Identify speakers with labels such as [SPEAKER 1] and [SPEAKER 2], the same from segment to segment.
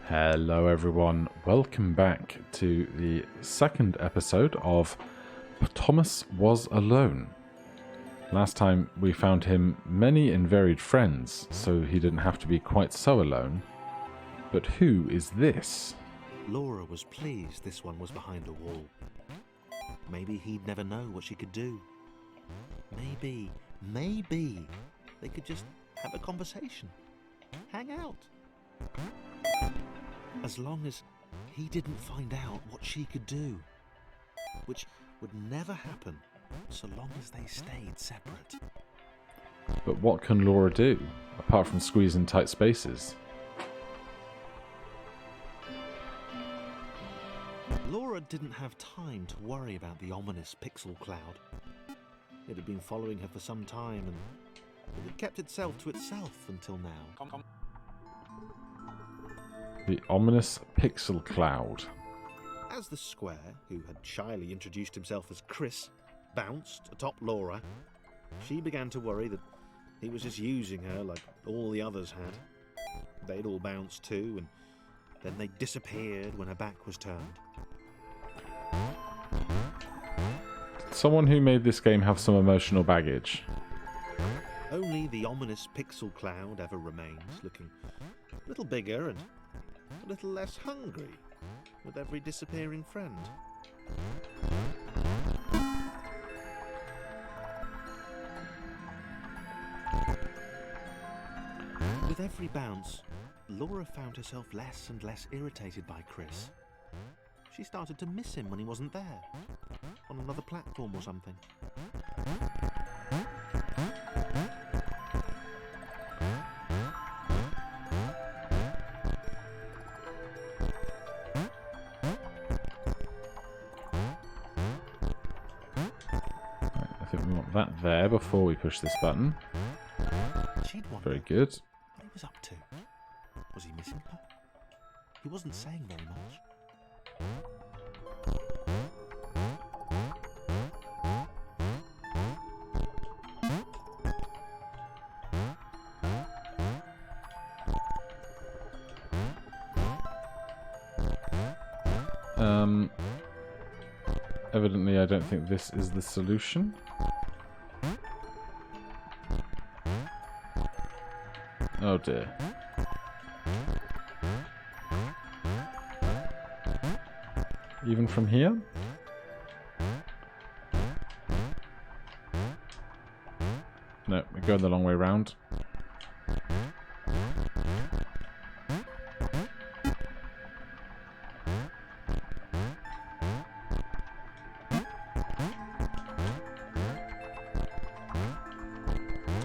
[SPEAKER 1] Hello everyone, welcome back to the second episode of Thomas Was Alone. Last time we found him many and varied friends, so he didn't have to be quite so alone. But who is this?
[SPEAKER 2] Laura was pleased this one was behind a wall. Maybe he'd never know what she could do. Maybe they could just have a conversation, hang out. As long as he didn't find out what she could do, which would never happen so long as they stayed separate.
[SPEAKER 1] But what can Laura do, apart from squeeze in tight spaces?
[SPEAKER 2] Laura didn't have time to worry about the ominous pixel cloud. It had been following her for some time, and it had kept itself to itself until now.
[SPEAKER 1] The ominous pixel cloud.
[SPEAKER 2] As the square, who had shyly introduced himself as Chris, bounced atop Laura, she began to worry that he was just using her like all the others had. They'd all bounced too, and then they disappeared when her back was turned.
[SPEAKER 1] Someone who made this game have some emotional baggage.
[SPEAKER 2] Only the ominous pixel cloud ever remains, looking a little bigger and a little less hungry with every disappearing friend. With every bounce, Laura found herself less and less irritated by Chris. She started to miss him when he wasn't there, on another platform or something.
[SPEAKER 1] I think we want that there before we push this button.
[SPEAKER 2] She'd wonder
[SPEAKER 1] Very good.
[SPEAKER 2] what he was up to. Was he missing her? He wasn't saying very much.
[SPEAKER 1] Evidently I don't think this is the solution. Oh dear. Even from here? No, we're going the long way round.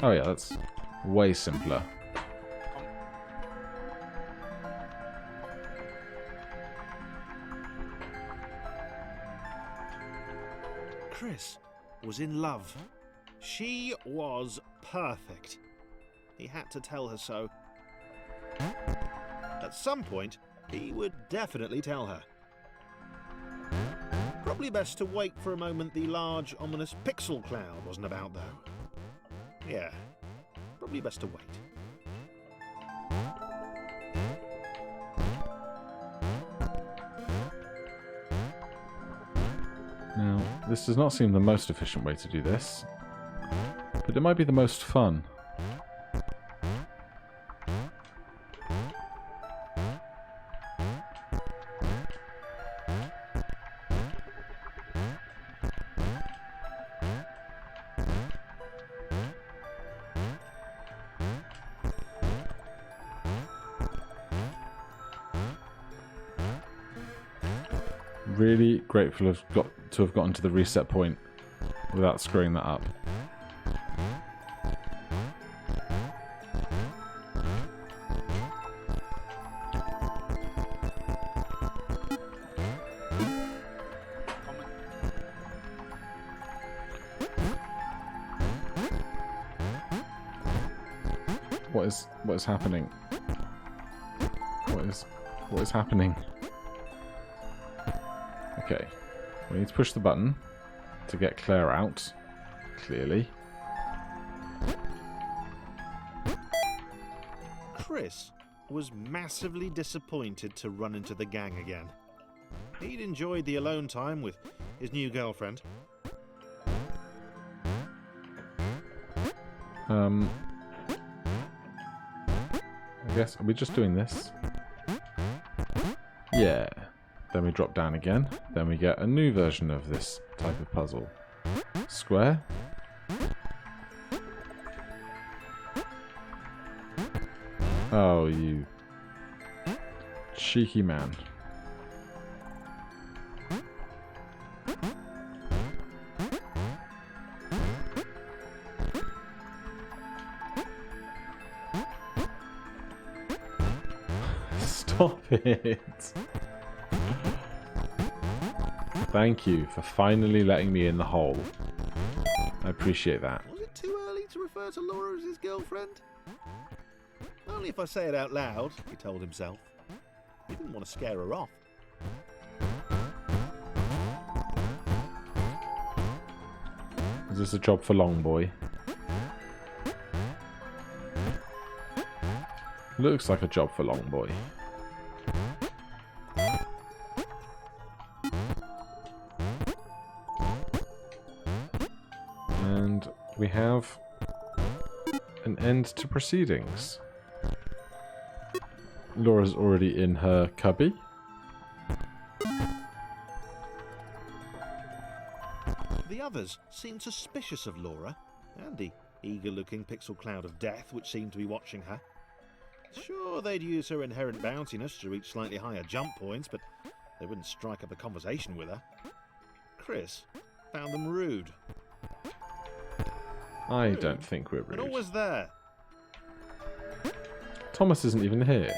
[SPEAKER 1] Oh yeah, that's way simpler.
[SPEAKER 2] Chris was in love. She was perfect. He had to tell her so. At some point, he would definitely tell her. Probably best to wait for a moment the large, ominous pixel cloud wasn't about, though. Yeah, probably best to wait.
[SPEAKER 1] Now, this does not seem the most efficient way to do this, but it might be the most fun. Really grateful to have gotten to the reset point without screwing that up. What is happening? What is happening? Okay, we need to push the button to get Claire out, clearly.
[SPEAKER 2] Chris was massively disappointed to run into the gang again. He'd enjoyed the alone time with his new girlfriend.
[SPEAKER 1] I guess, are we just doing this? Yeah. Then we drop down again. Then we get a new version of this type of puzzle. Square. Oh, you cheeky man. Stop it. Thank you for finally letting me in the hole. I appreciate that.
[SPEAKER 2] Was it too early to refer to Laura as his girlfriend? Only if I say it out loud, he told himself. He didn't want to scare her off.
[SPEAKER 1] Is this a job for Longboy? Looks like a job for Longboy. And we have an end to proceedings. Laura's already in her cubby.
[SPEAKER 2] The others seemed suspicious of Laura, and the eager-looking pixel cloud of death which seemed to be watching her. Sure, they'd use her inherent bounciness to reach slightly higher jump points, but they wouldn't strike up a conversation with her. Chris found them rude.
[SPEAKER 1] I don't think we're
[SPEAKER 2] And
[SPEAKER 1] rude.
[SPEAKER 2] always there.
[SPEAKER 1] Thomas isn't even here.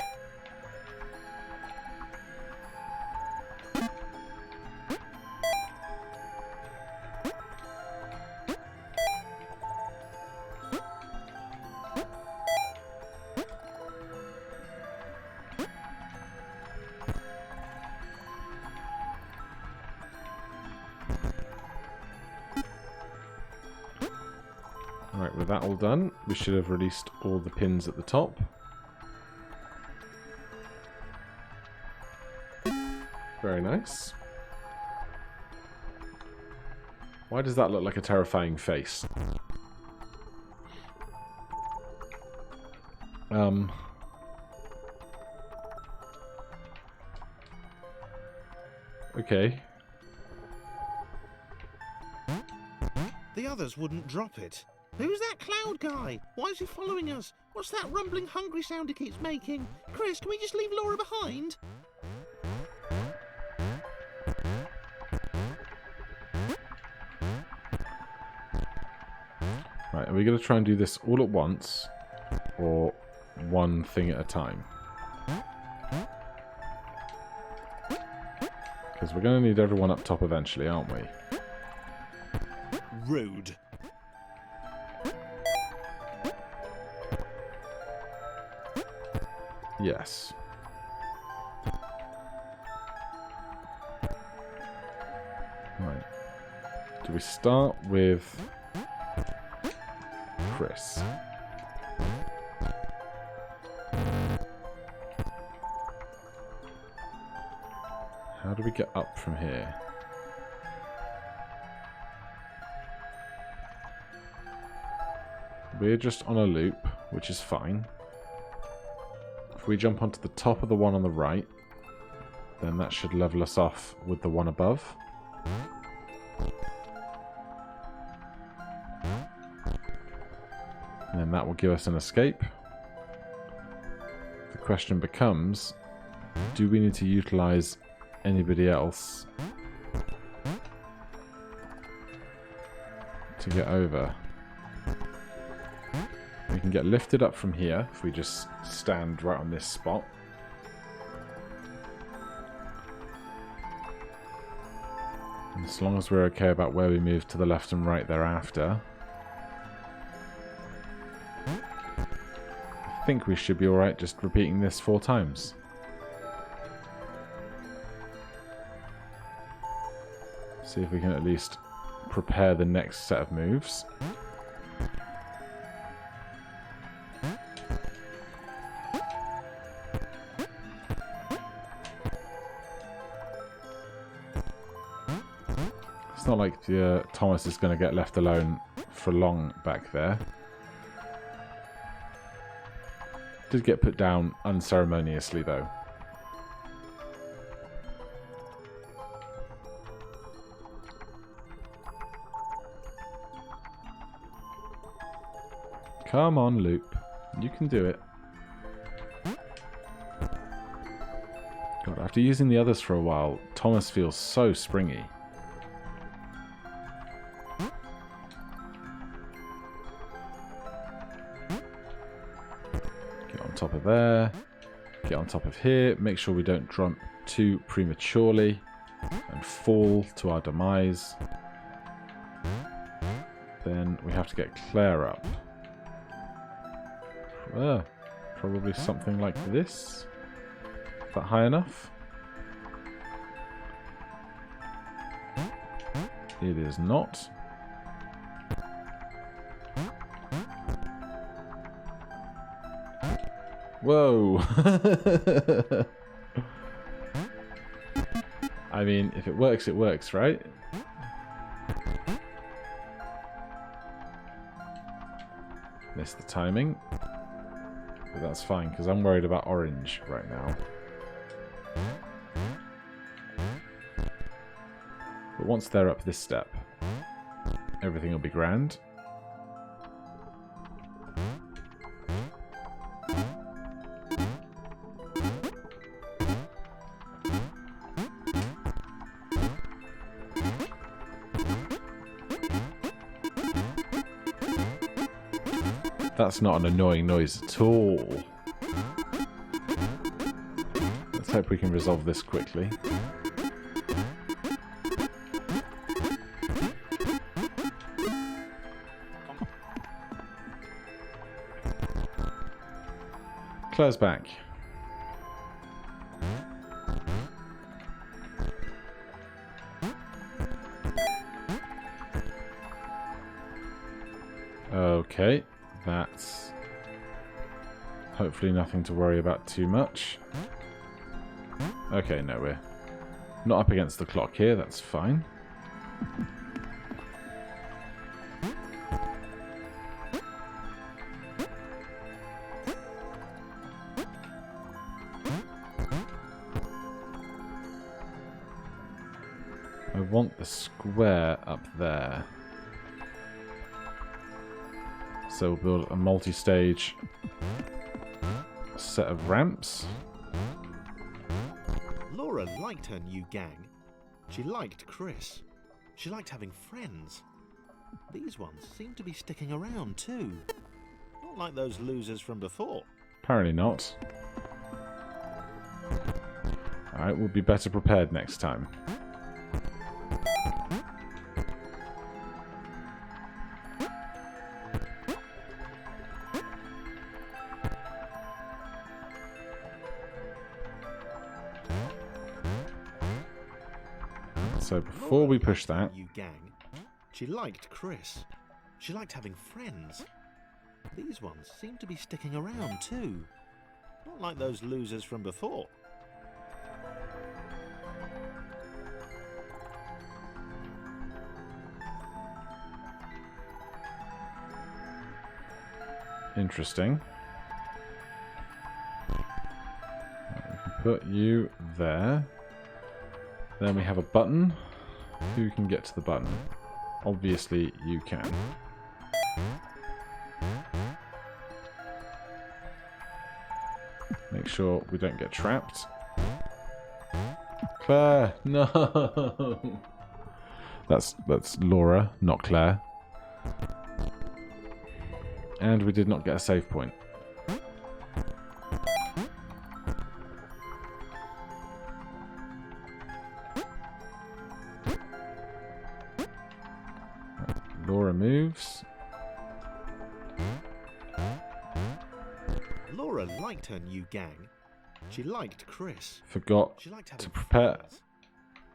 [SPEAKER 1] Alright, with that all done, we should have released all the pins at the top. Very nice. Why does that look like a terrifying face? Okay.
[SPEAKER 2] The others wouldn't drop it. Who's that cloud guy? Why is he following us? What's that rumbling hungry sound he keeps making? Chris, can we just leave Laura behind?
[SPEAKER 1] Right, are we going to try and do this all at once? Or one thing at a time? Because we're going to need everyone up top eventually, aren't we?
[SPEAKER 2] Rude.
[SPEAKER 1] Yes. Right. Do we start with Chris? How do we get up from here? We're just on a loop, which is fine. If we jump onto the top of the one on the right, then that should level us off with the one above. And then that will give us an escape. The question becomes, do we need to utilize anybody else to get over? We can get lifted up from here if we just stand right on this spot. And as long as we're okay about where we move to the left and right thereafter, I think we should be alright just repeating this 4 times. See if we can at least prepare the next set of moves. It's not like the, Thomas is going to get left alone for long back there. Did get put down unceremoniously though. Come on, Loop. You can do it. God, after using the others for a while, Thomas feels so springy. Get on top of there. Get on top of here. Make sure we don't jump too prematurely and fall to our demise. Then we have to get Claire up. Probably something like this. Is that high enough? It is not. Whoa! I mean, if it works, right? Missed the timing. But that's fine, because I'm worried about orange right now. But once they're up this step, everything will be grand. That's not an annoying noise at all. Let's hope we can resolve this quickly. Claire's back. Okay. That's hopefully nothing to worry about too much. Okay, no, we're not up against the clock here, that's fine. I want the square up there. So we'll build a multi-stage set of ramps.
[SPEAKER 2] Laura liked her new gang. She liked Chris. She liked having friends. These ones seem to be sticking around too. Not like those losers from before.
[SPEAKER 1] Apparently not. Alright, we'll be better prepared next time. So before we push that,
[SPEAKER 2] New gang. She liked Chris. She liked having friends. These ones seem to be sticking around too. Not like those losers from before.
[SPEAKER 1] interesting. We can put you there. Then we have a button. Who can get to the button? Obviously you can. Make sure we don't get trapped. Claire, no. That's Laura, not Claire. And we did not get a save point. Laura moves.
[SPEAKER 2] Laura liked her new gang. She liked Chris.
[SPEAKER 1] Forgot
[SPEAKER 2] She liked
[SPEAKER 1] to
[SPEAKER 2] having
[SPEAKER 1] prepare.
[SPEAKER 2] friends.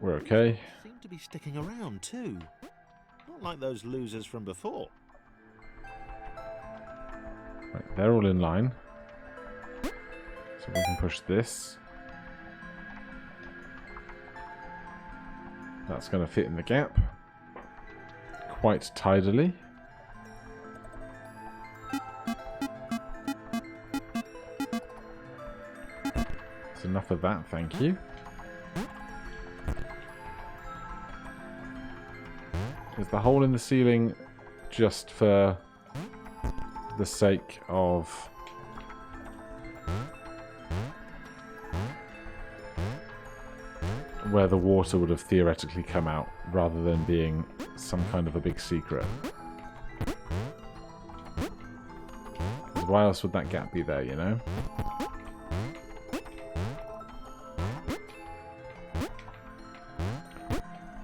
[SPEAKER 1] We're okay.
[SPEAKER 2] Seem to be sticking around too. Not like those losers from before.
[SPEAKER 1] Right, they're all in line. So we can push this. That's going to fit in the gap. quite tidily. That's enough of that, thank you. Is the hole in the ceiling just for the sake of where the water would have theoretically come out, rather than being some kind of a big secret? 'Cause why else would that gap be there, you know?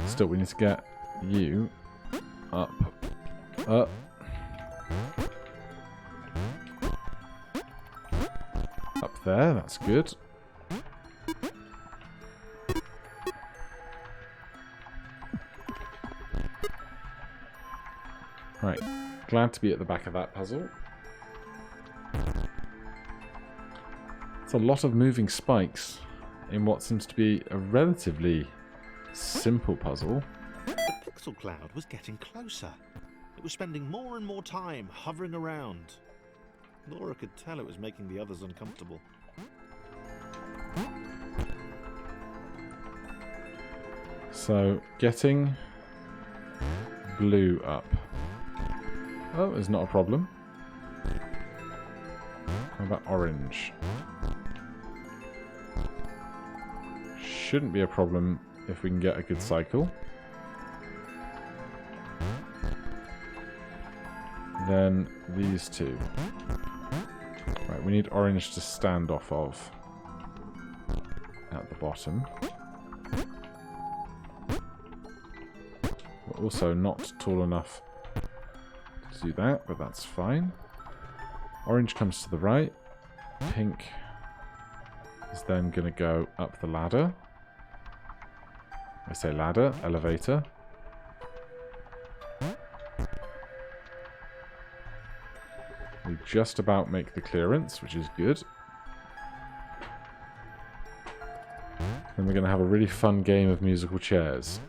[SPEAKER 1] Still, we need to get you up. Up. Up there, that's good. Right, glad to be at the back of that puzzle. It's a lot of moving spikes in what seems to be a relatively simple puzzle.
[SPEAKER 2] The pixel cloud was getting closer. It was spending more and more time hovering around. Laura could tell it was making the others uncomfortable.
[SPEAKER 1] So, getting blue up. Oh, is not a problem. How about orange? Shouldn't be a problem if we can get a good cycle. Then these two. Right, we need orange to stand off of at the bottom. We're also not tall enough to do that, but that's fine. Orange comes to the right. Pink is then going to go up the ladder. I say ladder, elevator. We just about make the clearance, which is good. Then we're going to have a really fun game of musical chairs.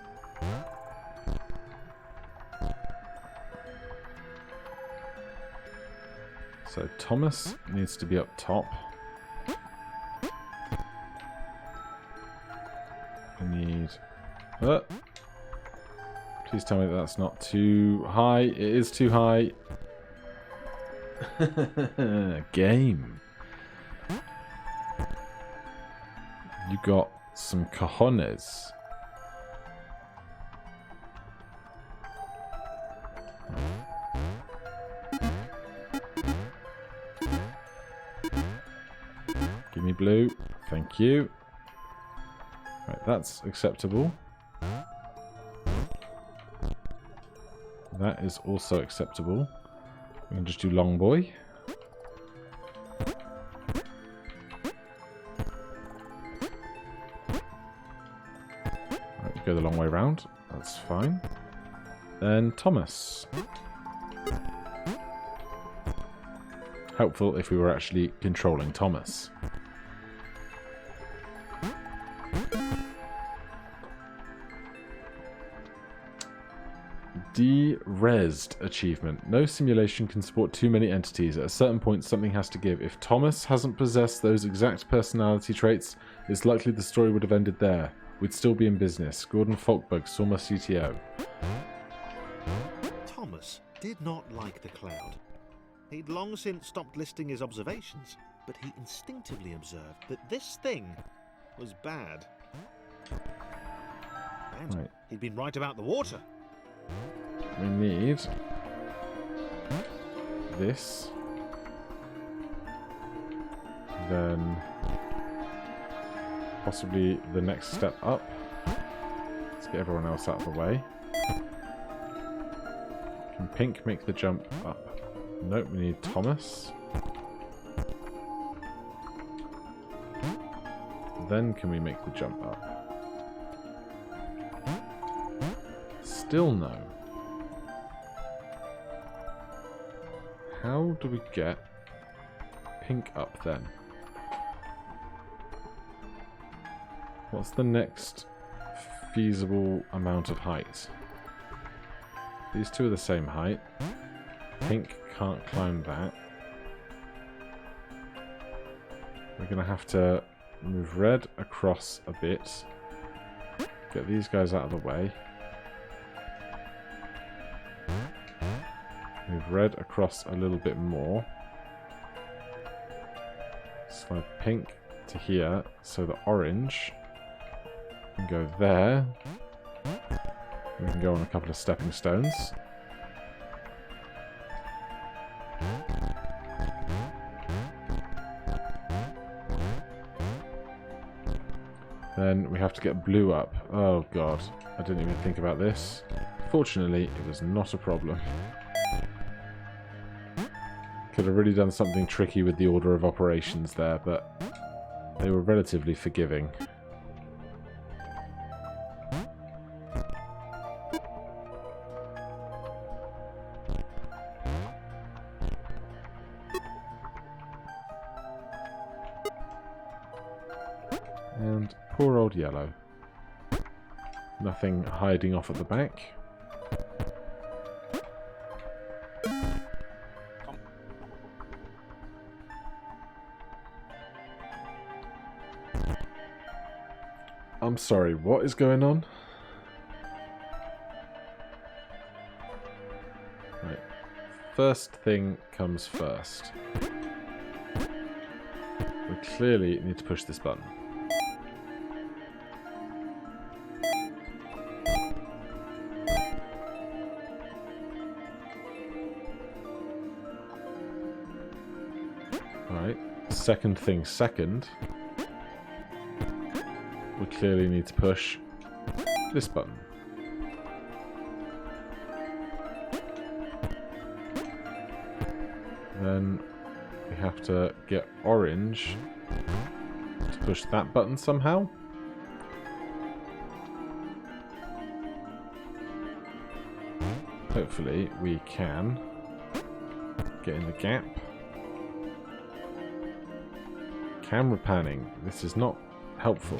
[SPEAKER 1] So Thomas needs to be up top. We need... please tell me that that's not too high. It is too high. Game. You got some cojones. Give me blue. Thank you. Right, that's acceptable. That is also acceptable. We can just do long boy. Right, we go the long way round. That's fine. Then Thomas. Helpful if we were actually controlling Thomas. De-resed achievement. No simulation can support too many entities. At a certain point, something has to give. If Thomas hasn't possessed those exact personality traits, it's likely the story would have ended there. We'd still be in business. Gordon Folkberg, Sawma CTO.
[SPEAKER 2] Thomas did not like the cloud. He'd long since stopped listing his observations, but he instinctively observed that this thing was bad. And
[SPEAKER 1] Right.
[SPEAKER 2] he'd been right about the water.
[SPEAKER 1] We need this. Then possibly the next step up. Let's get everyone else out of the way. Can pink make the jump up? Nope, we need Thomas. Then can we make the jump up? Still no. How do we get pink up then? What's the next feasible amount of height? these two are the same height. Pink can't climb that. We're going to have to move red across a bit. Get these guys out of the way. Move red across a little bit more. Slide pink to here, so the orange can go there. We can go on a couple of stepping stones. Then we have to get blue up. Oh god, I didn't even think about this. Fortunately, it was not a problem. Could have really done something tricky with the order of operations there, but they were relatively forgiving. And poor old yellow. Nothing hiding off at the back. I'm sorry, what is going on? Right. First thing comes first. We clearly need to push this button. Alright. Second thing second. We clearly need to push this button. Then we have to get orange to push that button somehow. Hopefully we can get in the gap. Camera panning. This is not helpful.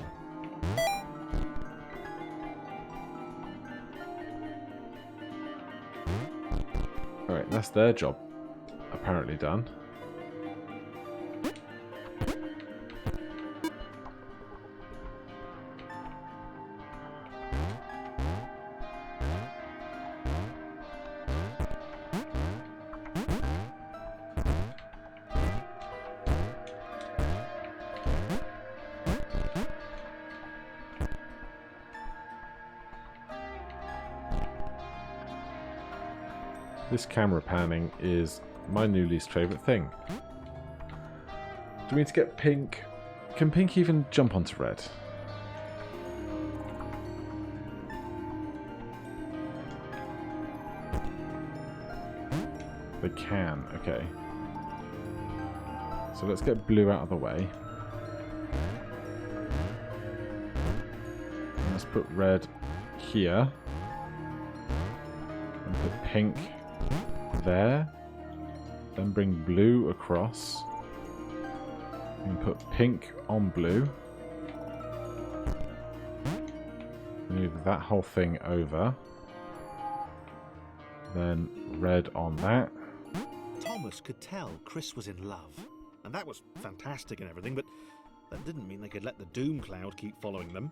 [SPEAKER 1] Alright, that's their job apparently done. This camera panning is my new least favourite thing. Do we need to get pink? Can pink even jump onto red? They can, okay. So let's get blue out of the way. And let's put red here. And put pink there, then bring blue across and put pink on blue, move that whole thing over, then red on that.
[SPEAKER 2] Thomas could tell Chris was in love, and that was fantastic and everything, but that didn't mean they could let the doom cloud keep following them.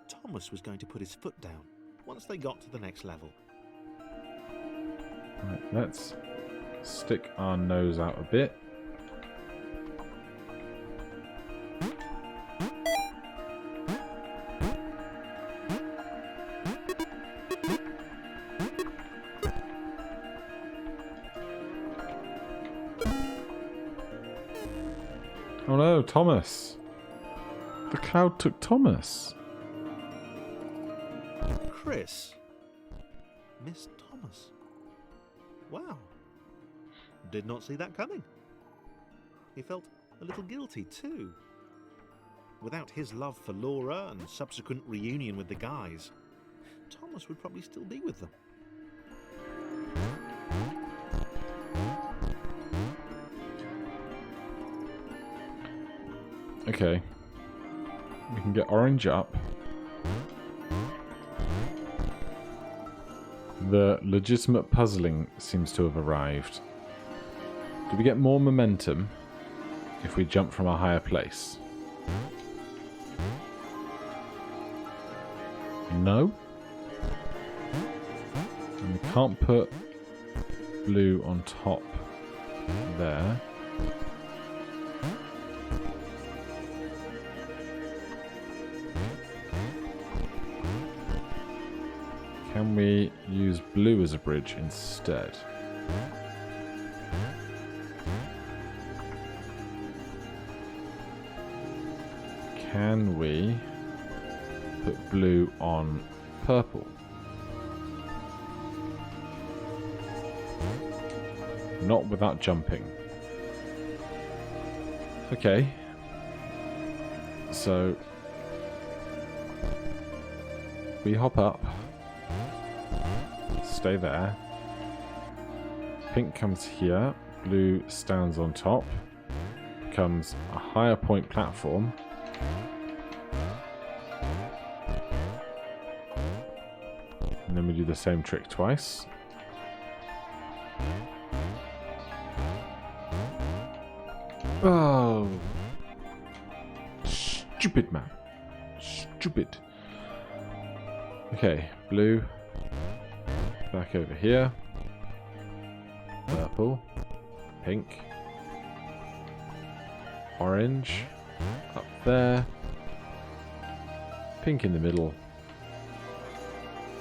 [SPEAKER 2] Thomas was going to put his foot down once they got to the next level.
[SPEAKER 1] Right, let's stick our nose out a bit. Oh no, Thomas! The cloud took Thomas!
[SPEAKER 2] Chris? Miss Thomas? Wow. Did not see that coming. He felt a little guilty too. Without his love for Laura and subsequent reunion with the guys, Thomas would probably still be with them.
[SPEAKER 1] Okay. We can get orange up. The legitimate puzzling seems to have arrived. Do we get more momentum if we jump from a higher place? No? And we can't put blue on top there. Can we use blue as a bridge instead? Can we put blue on purple? Not without jumping. Okay. So we hop up. Stay there. Pink comes here. Blue stands on top. Becomes a higher point platform. And then we do the same trick twice. Oh. Stupid man. Stupid. Okay, blue. Back over here. Purple. Pink. Orange. Up there. Pink in the middle.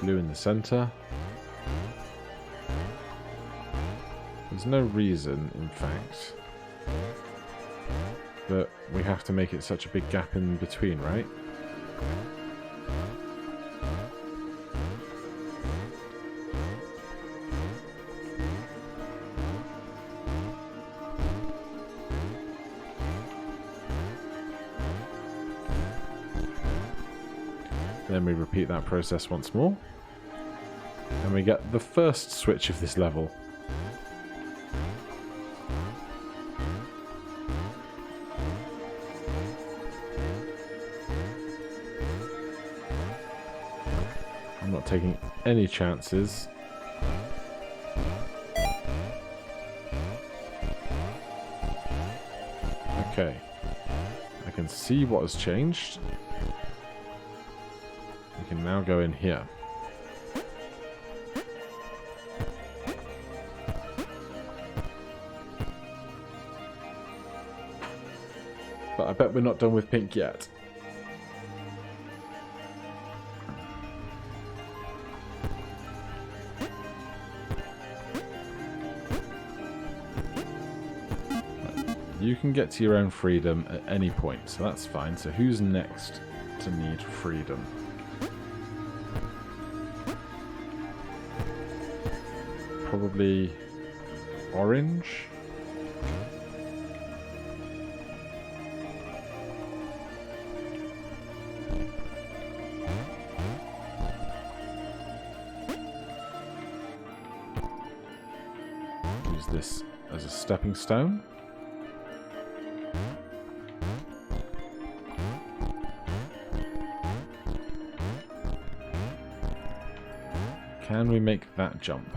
[SPEAKER 1] Blue in the center. There's no reason, in fact, that we have to make it such a big gap in between, right? Then we repeat that process once more. And we get the first switch of this level. I'm not taking any chances. Okay. I can see what has changed. We can now go in here. But I bet we're not done with pink yet. You can get to your own freedom at any point, so that's fine. So who's next to need freedom? Probably orange. Use this as a stepping stone. Can we make that jump?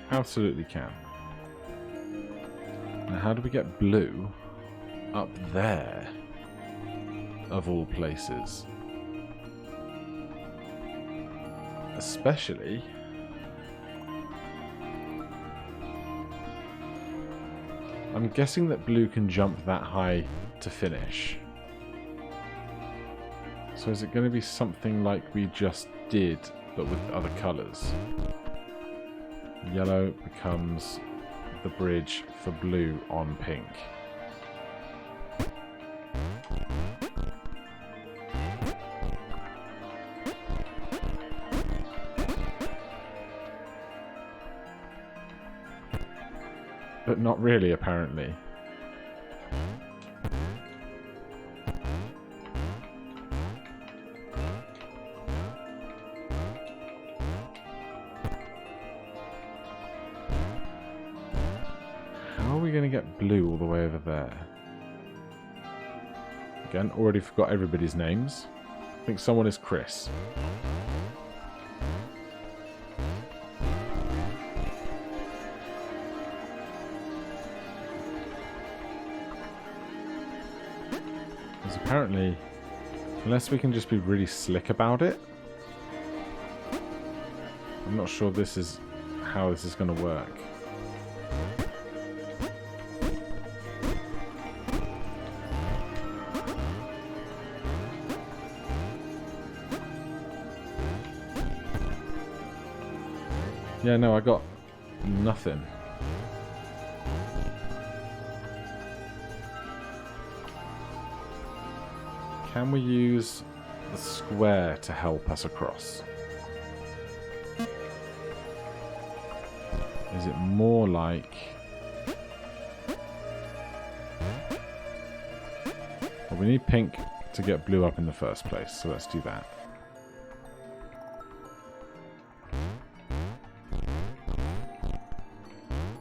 [SPEAKER 1] Absolutely can. Now how do we get blue up there, of all places? Especially I'm guessing that blue can jump that high to finish. So is it going to be something like we just did, but with other colours? Yellow becomes the bridge for blue on pink. But not really, apparently. How are we going to get blue all the way over there? Again, already forgot everybody's names. I think someone is Chris. Because apparently, unless we can just be really slick about it, I'm not sure this is how this is going to work. Yeah, no, I got nothing. Can we use the square to help us across? Is it more like... Well, we need pink to get blue up in the first place, so let's do that.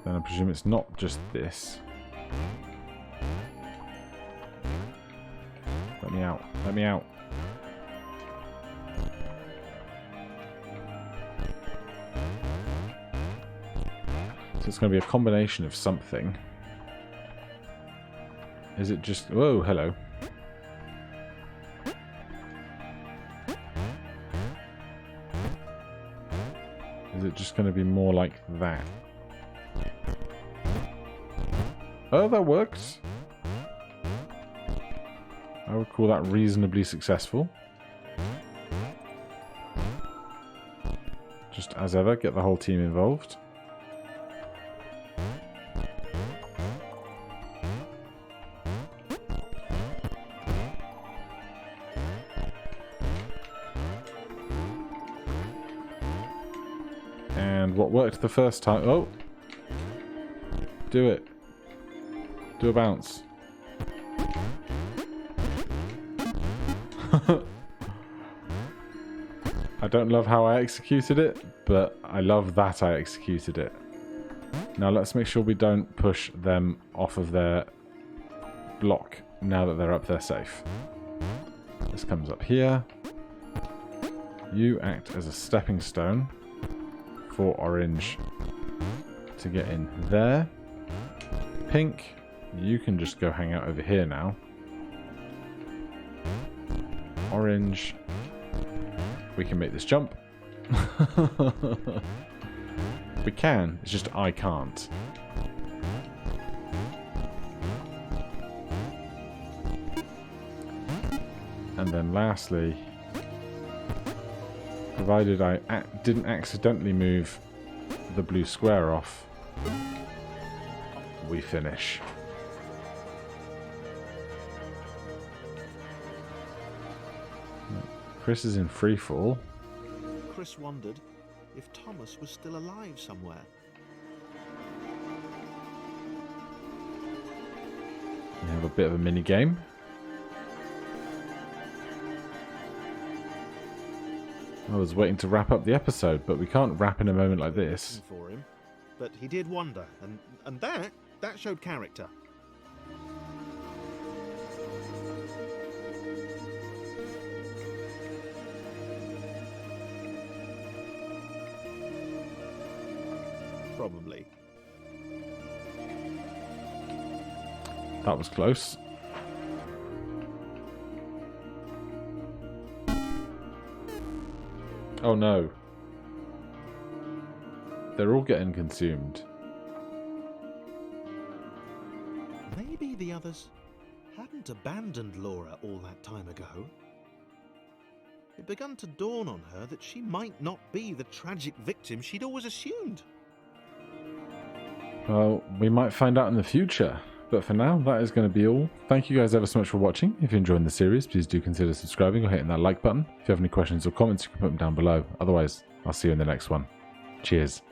[SPEAKER 1] Then I presume it's not just this. Let me out. Let me out. So it's going to be a combination of something. Is it just... Whoa, hello. Is it just going to be more like that? Oh, that works. I would call that reasonably successful. Just as ever, get the whole team involved. And what worked the first time... Oh! Do it. Do a bounce. I don't love how I executed it, but I love that I executed it. Now let's make sure we don't push them off of their block now that they're up there safe. This comes up here. You act as a stepping stone for orange to get in there. Pink, you can just go hang out over here now. Orange, we can make this jump. We can, it's just I can't. And then lastly, provided I didn't accidentally move the blue square off, we finish. Chris is in freefall.
[SPEAKER 2] Chris wondered if Thomas was still alive somewhere.
[SPEAKER 1] We have a bit of a mini game. I was waiting to wrap up the episode, but we can't wrap in a moment like this.
[SPEAKER 2] For him, but he did wonder, and that showed character. Probably.
[SPEAKER 1] That was close. Oh no. They're all getting consumed.
[SPEAKER 2] Maybe the others hadn't abandoned Laura all that time ago. It began to dawn on her that she might not be the tragic victim she'd always assumed.
[SPEAKER 1] Well, we might find out in the future. But for now, that is going to be all. Thank you guys ever so much for watching. If you're enjoying the series, please do consider subscribing or hitting that like button. If you have any questions or comments, you can put them down below. Otherwise, I'll see you in the next one. Cheers.